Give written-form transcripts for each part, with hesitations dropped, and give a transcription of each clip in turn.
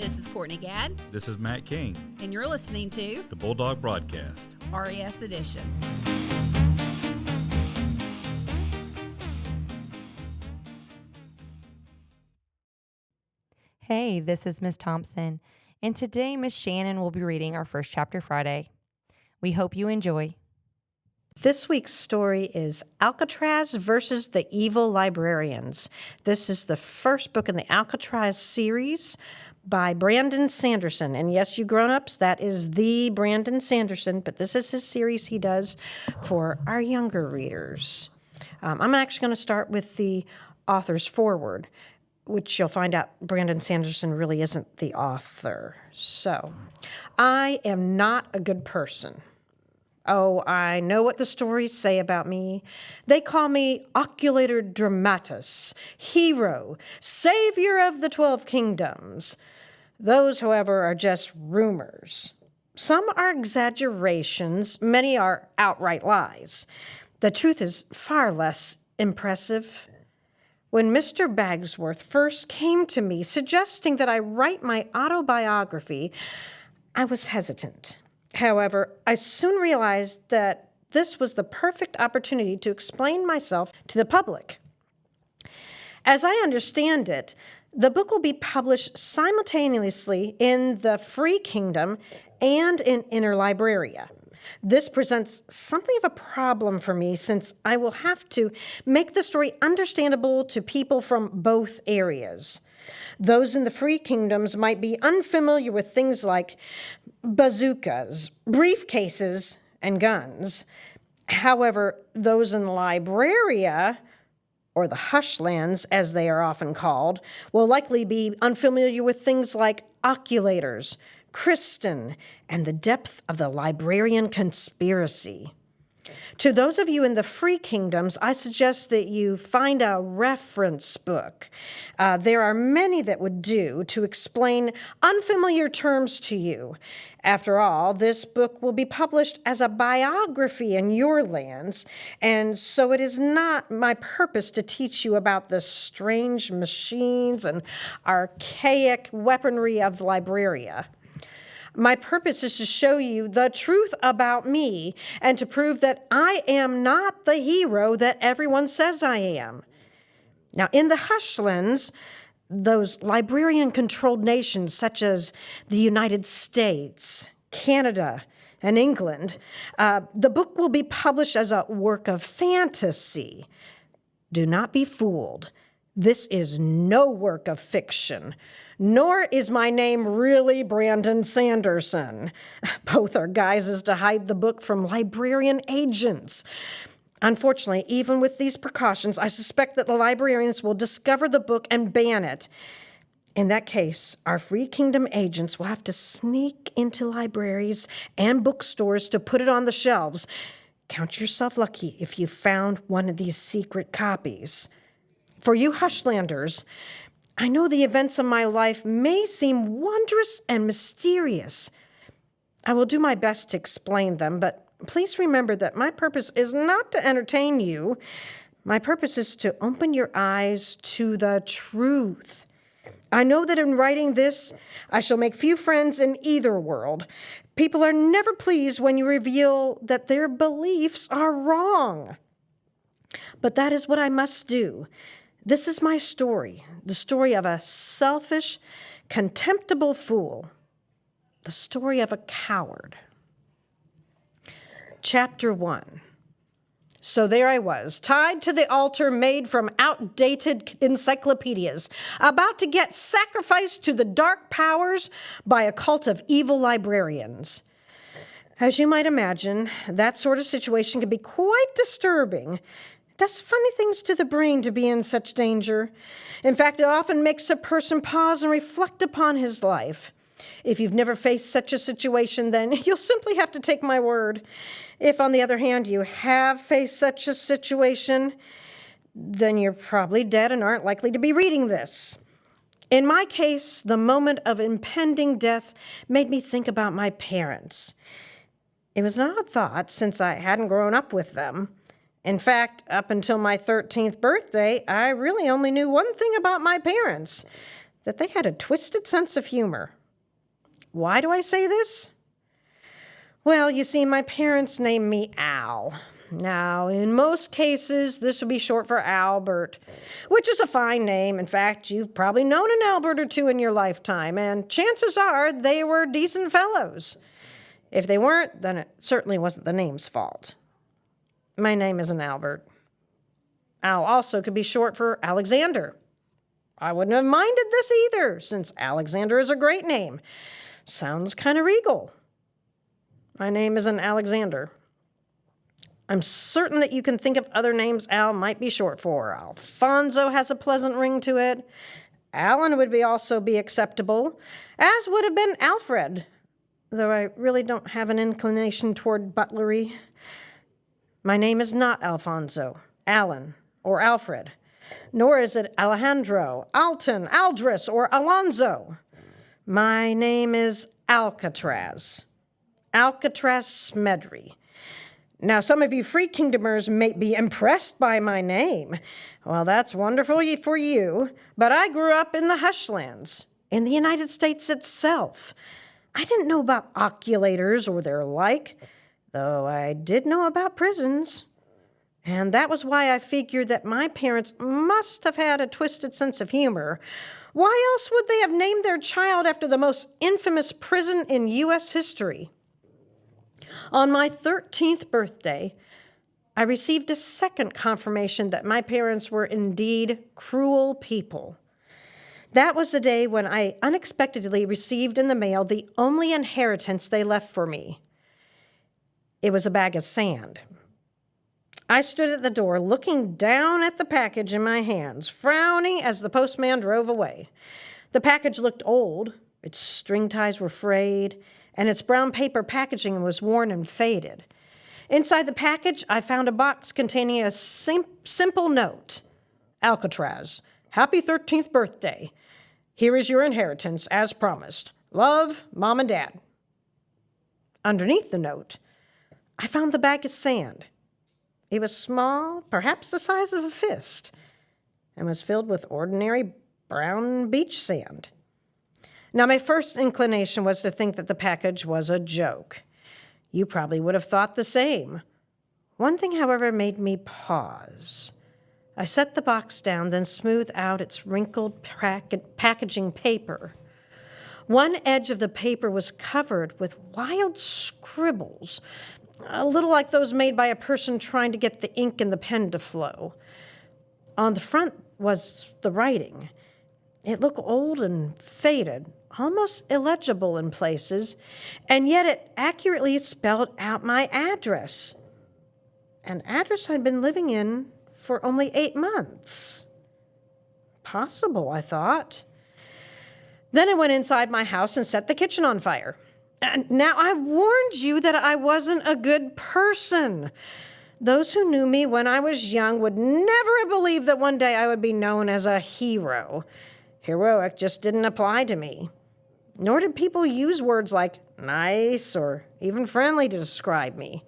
This is Courtney Gadd, This is Matt King, and you're listening to the Bulldog Broadcast. RES Edition. Hey, this is Miss Thompson, and today Miss Shannon will be reading our First Chapter Friday. We hope you enjoy. This week's story is Alcatraz versus the Evil Librarians. This is the first book in the Alcatraz series by Brandon Sanderson. And yes, you grown-ups, that is the Brandon Sanderson, but this is his series he does for our younger readers. I'm actually going to start with the author's foreword, which you'll find out Brandon Sanderson really isn't the author. So, I am not a good person. Oh, I know what the stories say about me. They call me oculator dramatis, hero, savior of the 12 kingdoms. Those, however, are just rumors. Some are exaggerations, many are outright lies. The truth is far less impressive. When Mr. Bagsworth first came to me suggesting that I write my autobiography, I was hesitant. However, I soon realized that this was the perfect opportunity to explain myself to the public. As I understand it, the book will be published simultaneously in the Free Kingdom and in Interlibraria. This presents something of a problem for me since I will have to make the story understandable to people from both areas. Those in the Free Kingdoms might be unfamiliar with things like bazookas, briefcases, and guns. However, those in Libraria, or the Hushlands as they are often called, will likely be unfamiliar with things like oculators, Kristen, and the depth of the librarian conspiracy. To those of you in the Free Kingdoms, I suggest that you find a reference book. There are many that would do to explain unfamiliar terms to you. After all, this book will be published as a biography in your lands, and so it is not my purpose to teach you about the strange machines and archaic weaponry of Libraria. My purpose is to show you the truth about me and to prove that I am not the hero that everyone says I am. Now, in the Hushlands, those librarian-controlled nations such as the United States, Canada, and England, the book will be published as a work of fantasy. Do not be fooled. This is no work of fiction. Nor is my name really Brandon Sanderson. Both are guises to hide the book from librarian agents. Unfortunately, even with these precautions, I suspect that the librarians will discover the book and ban it. In that case, our Free Kingdom agents will have to sneak into libraries and bookstores to put it on the shelves. Count yourself lucky if you found one of these secret copies. For you Hushlanders, I know the events of my life may seem wondrous and mysterious. I will do my best to explain them, but please remember that my purpose is not to entertain you. My purpose is to open your eyes to the truth. I know that in writing this, I shall make few friends in either world. People are never pleased when you reveal that their beliefs are wrong. But that is what I must do. This is my story, the story of a selfish, contemptible fool, the story of a coward. Chapter 1. So there I was, tied to the altar made from outdated encyclopedias, about to get sacrificed to the dark powers by a cult of evil librarians. As you might imagine, that sort of situation can be quite disturbing. Does funny things to the brain to be in such danger. In fact, it often makes a person pause and reflect upon his life. If you've never faced such a situation, then you'll simply have to take my word. If, on the other hand, you have faced such a situation, then you're probably dead and aren't likely to be reading this. In my case, the moment of impending death made me think about my parents. It was an odd thought, since I hadn't grown up with them. In fact, up until my 13th birthday, I really only knew one thing about my parents, that they had a twisted sense of humor. Why do I say this? Well, you see, my parents named me Al. Now, in most cases, this would be short for Albert, which is a fine name. In fact, you've probably known an Albert or two in your lifetime, and chances are they were decent fellows. If they weren't, then it certainly wasn't the name's fault. My name isn't Albert. Al also could be short for Alexander. I wouldn't have minded this either, since Alexander is a great name. Sounds kind of regal. My name isn't Alexander. I'm certain that you can think of other names Al might be short for. Alfonso has a pleasant ring to it. Alan would also be acceptable, as would have been Alfred, though I really don't have an inclination toward butlery. My name is not Alfonso, Alan, or Alfred, nor is it Alejandro, Alton, Aldris, or Alonzo. My name is Alcatraz. Alcatraz Smedry. Now, some of you Free Kingdomers may be impressed by my name. Well, that's wonderful for you, but I grew up in the Hushlands, in the United States itself. I didn't know about oculators or their like, though I did know about prisons. And that was why I figured that my parents must have had a twisted sense of humor. Why else would they have named their child after the most infamous prison in U.S. history? On my 13th birthday, I received a second confirmation that my parents were indeed cruel people. That was the day when I unexpectedly received in the mail the only inheritance they left for me. It was a bag of sand. I stood at the door looking down at the package in my hands, frowning as the postman drove away. The package looked old, its string ties were frayed, and its brown paper packaging was worn and faded. Inside the package, I found a box containing a simple note. Alcatraz, happy 13th birthday. Here is your inheritance, as promised. Love, Mom and Dad. Underneath the note, I found the bag of sand. It was small, perhaps the size of a fist, and was filled with ordinary brown beach sand. Now, my first inclination was to think that the package was a joke. You probably would have thought the same. One thing, however, made me pause. I set the box down, then smoothed out its wrinkled packaging paper. One edge of the paper was covered with wild scribbles, a little like those made by a person trying to get the ink in the pen to flow. On the front was the writing. It looked old and faded, almost illegible in places, and yet it accurately spelled out my address. An address I'd been living in for only 8 months. Possible, I thought. Then I went inside my house and set the kitchen on fire. And now I warned you that I wasn't a good person. Those who knew me when I was young would never have believed that one day I would be known as a hero. Heroic just didn't apply to me. Nor did people use words like nice or even friendly to describe me.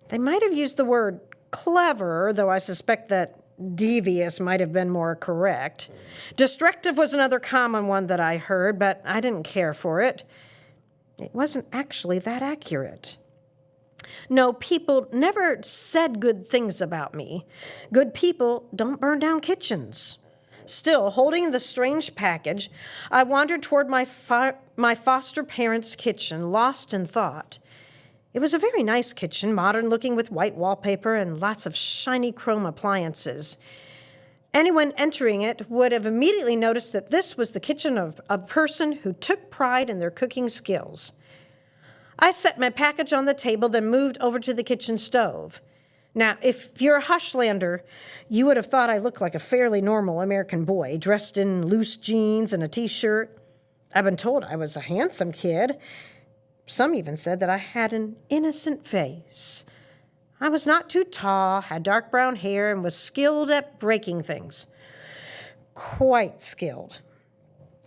They might have used the word clever, though I suspect that devious might have been more correct. Destructive was another common one that I heard, but I didn't care for it. It wasn't actually that accurate. No, people never said good things about me. Good people don't burn down kitchens. Still, holding the strange package, I wandered toward my foster parents' kitchen, lost in thought. It was a very nice kitchen, modern-looking with white wallpaper and lots of shiny chrome appliances. Anyone entering it would have immediately noticed that this was the kitchen of a person who took pride in their cooking skills. I set my package on the table, then moved over to the kitchen stove. Now, if you're a Hushlander, you would have thought I looked like a fairly normal American boy, dressed in loose jeans and a t-shirt. I've been told I was a handsome kid. Some even said that I had an innocent face. I was not too tall, had dark brown hair, and was skilled at breaking things. Quite skilled.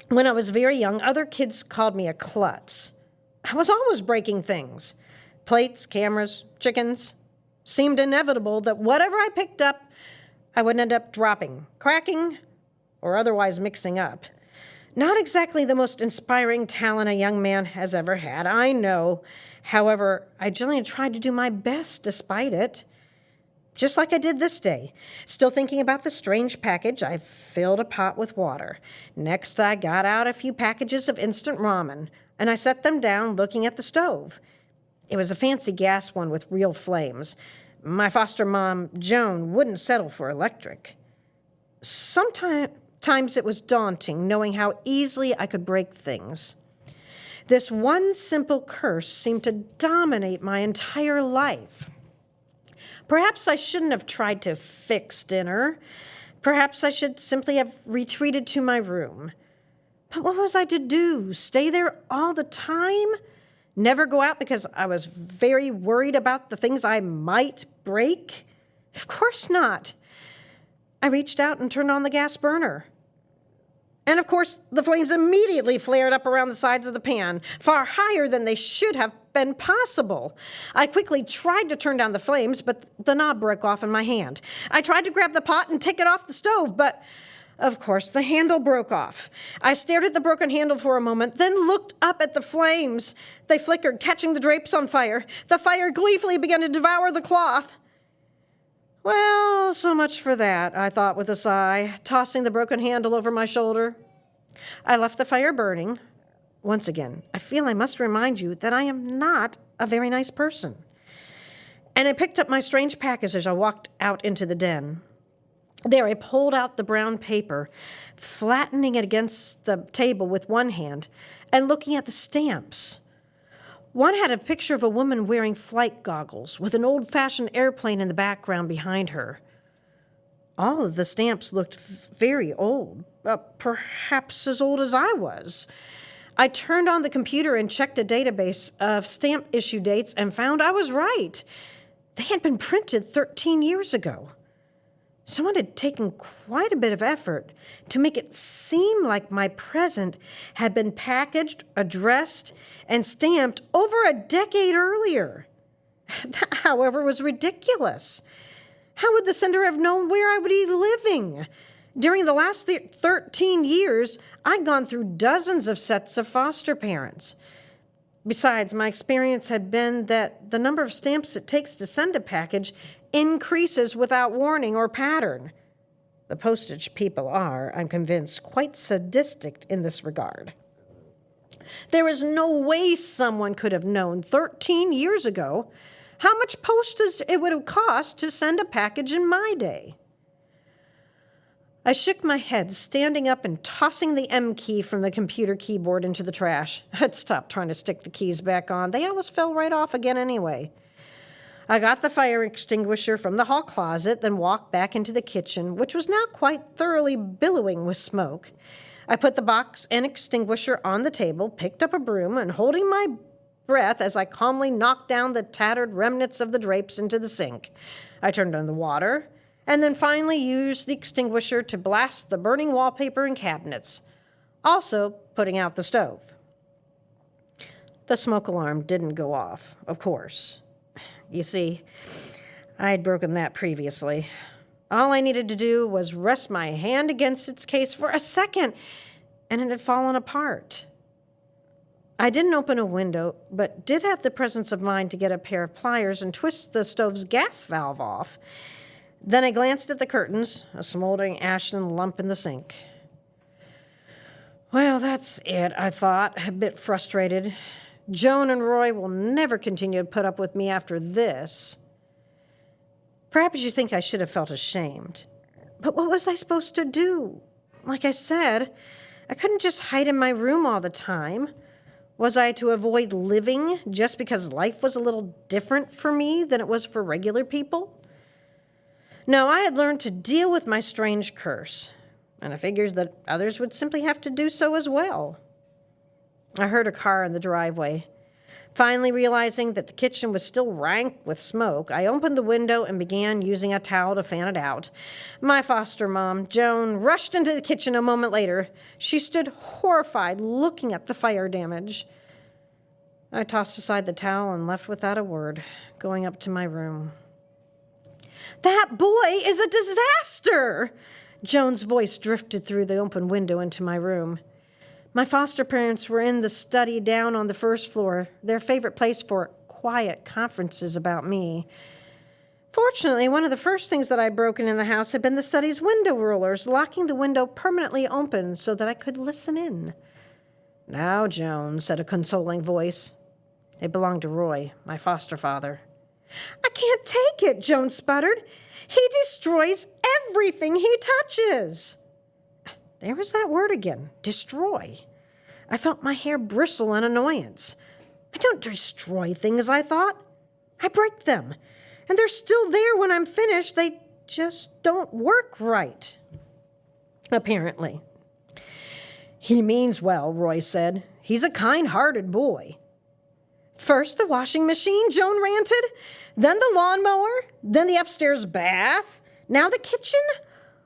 When I was very young, other kids called me a klutz. I was always breaking things. Plates, cameras, chickens. Seemed inevitable that whatever I picked up, I would end up dropping, cracking, or otherwise mixing up. Not exactly the most inspiring talent a young man has ever had, I know. However, I generally tried to do my best despite it. Just like I did this day. Still thinking about the strange package, I filled a pot with water. Next, I got out a few packages of instant ramen, and I set them down looking at the stove. It was a fancy gas one with real flames. My foster mom, Joan, wouldn't settle for electric. Sometimes it was daunting knowing how easily I could break things. This one simple curse seemed to dominate my entire life. Perhaps I shouldn't have tried to fix dinner. Perhaps I should simply have retreated to my room. But what was I to do? Stay there all the time? Never go out because I was very worried about the things I might break? Of course not. I reached out and turned on the gas burner. And of course, the flames immediately flared up around the sides of the pan, far higher than they should have been possible. I quickly tried to turn down the flames, but the knob broke off in my hand. I tried to grab the pot and take it off the stove, but of course, the handle broke off. I stared at the broken handle for a moment, then looked up at the flames. They flickered, catching the drapes on fire. The fire gleefully began to devour the cloth. Well, so much for that, I thought with a sigh, tossing the broken handle over my shoulder. I left the fire burning. Once again, I feel I must remind you that I am not a very nice person. And I picked up my strange package as I walked out into the den. There, I pulled out the brown paper, flattening it against the table with one hand and looking at the stamps. One had a picture of a woman wearing flight goggles with an old-fashioned airplane in the background behind her. All of the stamps looked very old, perhaps as old as I was. I turned on the computer and checked a database of stamp issue dates and found I was right. They had been printed 13 years ago. Someone had taken quite a bit of effort to make it seem like my present had been packaged, addressed, and stamped over a decade earlier. That, however, was ridiculous. How would the sender have known where I would be living? During the last 13 years, I'd gone through dozens of sets of foster parents. Besides, my experience had been that the number of stamps it takes to send a package increases without warning or pattern. The postage people are, I'm convinced, quite sadistic in this regard. There is no way someone could have known 13 years ago how much postage it would have cost to send a package in my day. I shook my head, standing up and tossing the M key from the computer keyboard into the trash. I'd stopped trying to stick the keys back on. They always fell right off again anyway. I got the fire extinguisher from the hall closet, then walked back into the kitchen, which was now quite thoroughly billowing with smoke. I put the box and extinguisher on the table, picked up a broom, and holding my breath as I calmly knocked down the tattered remnants of the drapes into the sink. I turned on the water, and then finally used the extinguisher to blast the burning wallpaper and cabinets, also putting out the stove. The smoke alarm didn't go off, of course. You see, I had broken that previously. All I needed to do was rest my hand against its case for a second, and it had fallen apart. I didn't open a window, but did have the presence of mind to get a pair of pliers and twist the stove's gas valve off. Then I glanced at the curtains, a smoldering ashen lump in the sink. Well, that's it, I thought, a bit frustrated. Joan and Roy will never continue to put up with me after this. Perhaps you think I should have felt ashamed. But what was I supposed to do? Like I said, I couldn't just hide in my room all the time. Was I to avoid living just because life was a little different for me than it was for regular people? No, I had learned to deal with my strange curse, and I figured that others would simply have to do so as well. I heard a car in the driveway. Finally realizing that the kitchen was still rank with smoke, I opened the window and began using a towel to fan it out. My foster mom, Joan, rushed into the kitchen a moment later. She stood horrified, looking at the fire damage. I tossed aside the towel and left without a word, going up to my room. "That boy is a disaster!" Joan's voice drifted through the open window into my room. My foster parents were in the study down on the first floor, their favorite place for quiet conferences about me. Fortunately, one of the first things that I'd broken in the house had been the study's window rollers, locking the window permanently open so that I could listen in. "Now, Joan," said a consoling voice. It belonged to Roy, my foster father. "I can't take it," Joan sputtered. "He destroys everything he touches." There was that word again, destroy. I felt my hair bristle in annoyance. I don't destroy things, I thought. I break them. And they're still there when I'm finished. They just don't work right. Apparently. "He means well," Roy said. "He's a kind-hearted boy." "First the washing machine," Joan ranted. "Then the lawnmower. Then the upstairs bath. Now the kitchen.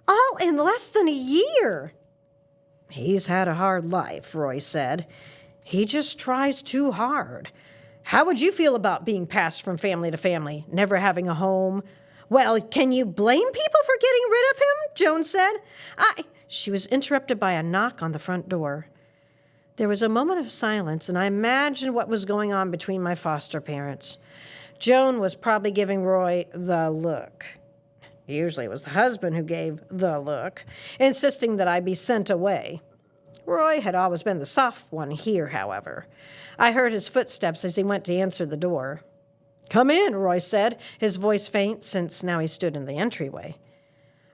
All in less than a year." "He's had a hard life," Roy said. "He just tries too hard. How would you feel about being passed from family to family, never having a home?" "Well, can you blame people for getting rid of him?" Joan said. She was interrupted by a knock on the front door. There was a moment of silence, and I imagined what was going on between my foster parents. Joan was probably giving Roy the look. Usually it was the husband who gave the look, insisting that I be sent away. Roy had always been the soft one here, however. I heard his footsteps as he went to answer the door. "Come in," Roy said, his voice faint, since now he stood in the entryway.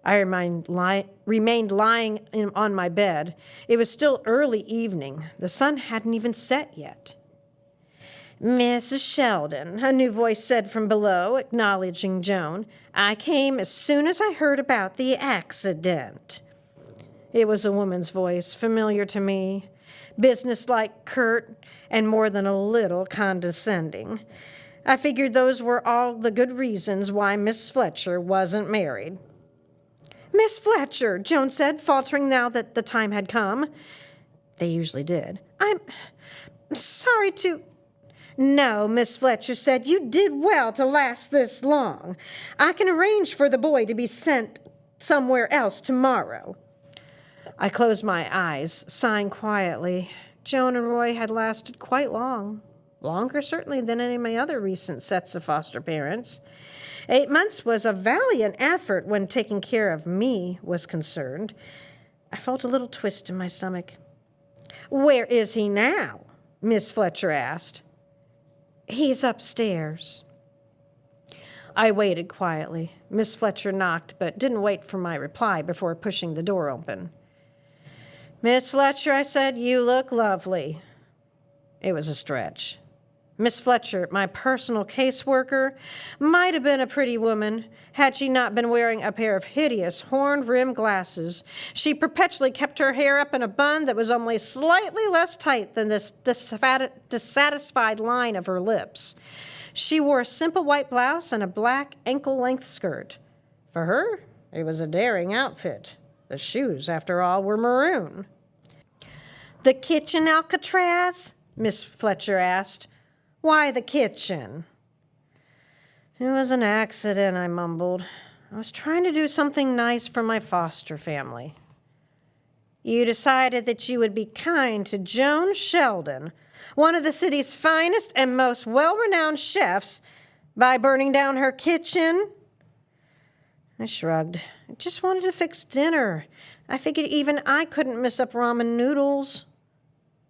I remained lying on my bed. It was still early evening. The sun hadn't even set yet. "Mrs. Sheldon," a new voice said from below, acknowledging Joan. "I came as soon as I heard about the accident." It was a woman's voice, familiar to me, businesslike, curt, and more than a little condescending. I figured those were all the good reasons why Miss Fletcher wasn't married. "Miss Fletcher," Joan said, faltering now that the time had come. They usually did. "I'm sorry to—" "No," Miss Fletcher said. "You did well to last this long. I can arrange for the boy to be sent somewhere else tomorrow." I closed my eyes, sighing quietly. Joan and Roy had lasted quite long. Longer, certainly, than any of my other recent sets of foster parents. 8 months was a valiant effort when taking care of me was concerned. I felt a little twist in my stomach. "Where is he now?" Miss Fletcher asked. "He's upstairs." I waited quietly. Miss Fletcher knocked, but didn't wait for my reply before pushing the door open. "Miss Fletcher," I said, "you look lovely." It was a stretch. Miss Fletcher, my personal caseworker, might have been a pretty woman had she not been wearing a pair of hideous horn-rimmed glasses. She perpetually kept her hair up in a bun that was only slightly less tight than this dissatisfied line of her lips. She wore a simple white blouse and a black ankle-length skirt. For her, it was a daring outfit. The shoes, after all, were maroon. "The kitchen, Alcatraz?" Miss Fletcher asked. "Why the kitchen?" "It was an accident," I mumbled. "I was trying to do something nice for my foster family." "You decided that you would be kind to Joan Sheldon, one of the city's finest and most well-renowned chefs, by burning down her kitchen?" I shrugged. "I just wanted to fix dinner. I figured even I couldn't miss up ramen noodles."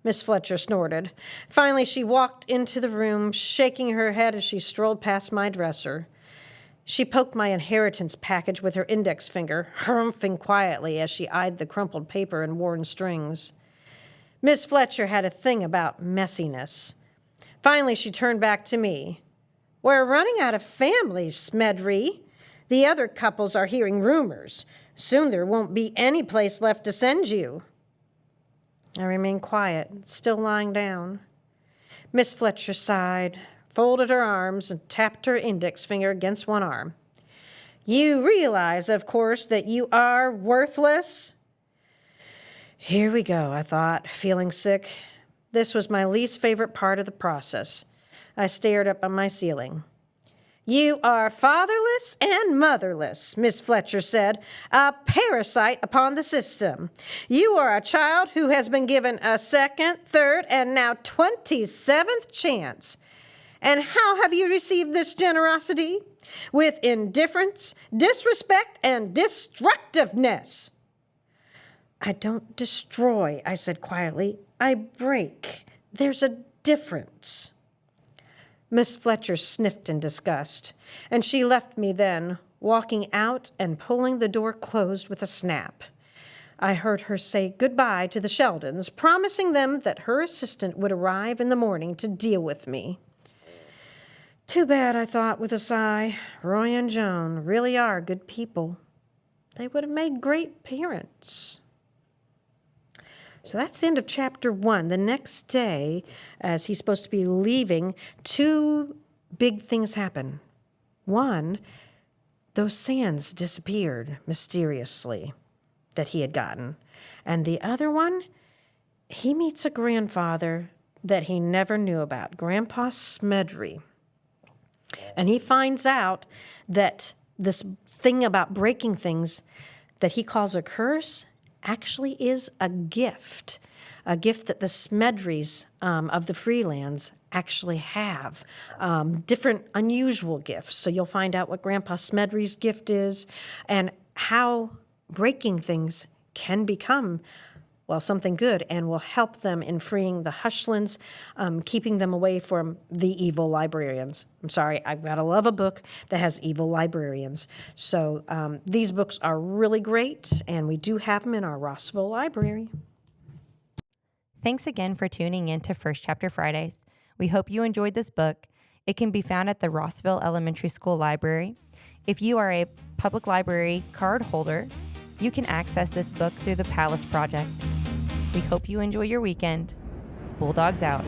Miss Fletcher snorted. Finally, she walked into the room, shaking her head as she strolled past my dresser. She poked my inheritance package with her index finger, harumphing quietly as she eyed the crumpled paper and worn strings. Miss Fletcher had a thing about messiness. Finally, she turned back to me. "We're running out of families, Smedry. The other couples are hearing rumors. Soon there won't be any place left to send you." I remained quiet, still lying down. Miss Fletcher sighed, folded her arms, and tapped her index finger against one arm. "You realize, of course, that you are worthless?" Here we go, I thought, feeling sick. This was my least favorite part of the process. I stared up at my ceiling. You are fatherless and motherless, Miss Fletcher said, a parasite upon the system. You are a child who has been given a second, third, and now 27th chance. And how have you received this generosity? With indifference, disrespect, and destructiveness. I don't destroy, I said quietly. I break. There's a difference. Miss Fletcher sniffed in disgust, and she left me then, walking out and pulling the door closed with a snap. I heard her say goodbye to the Sheldons, promising them that her assistant would arrive in the morning to deal with me. Too bad, I thought with a sigh. Roy and Joan really are good people. They would have made great parents. So that's the end of chapter 1. The next day, as he's supposed to be leaving, 2 big things happen. One, those sands disappeared mysteriously that he had gotten. And the other one, he meets a grandfather that he never knew about, Grandpa Smedry. And he finds out that this thing about breaking things that he calls a curse actually is a gift that the Smedrys of the Freelands actually have, different unusual gifts. So you'll find out what Grandpa Smedry's gift is and how breaking things can become, well, something good and will help them in freeing the Hushlands, keeping them away from the evil librarians. I'm sorry, I've got to love a book that has evil librarians. So these books are really great, and we do have them in our Rossville library. Thanks again for tuning in to First Chapter Fridays. We hope you enjoyed this book. It can be found at the Rossville Elementary School Library. If you are a public library card holder, you can access this book through the Palace Project. We hope you enjoy your weekend. Bulldogs out.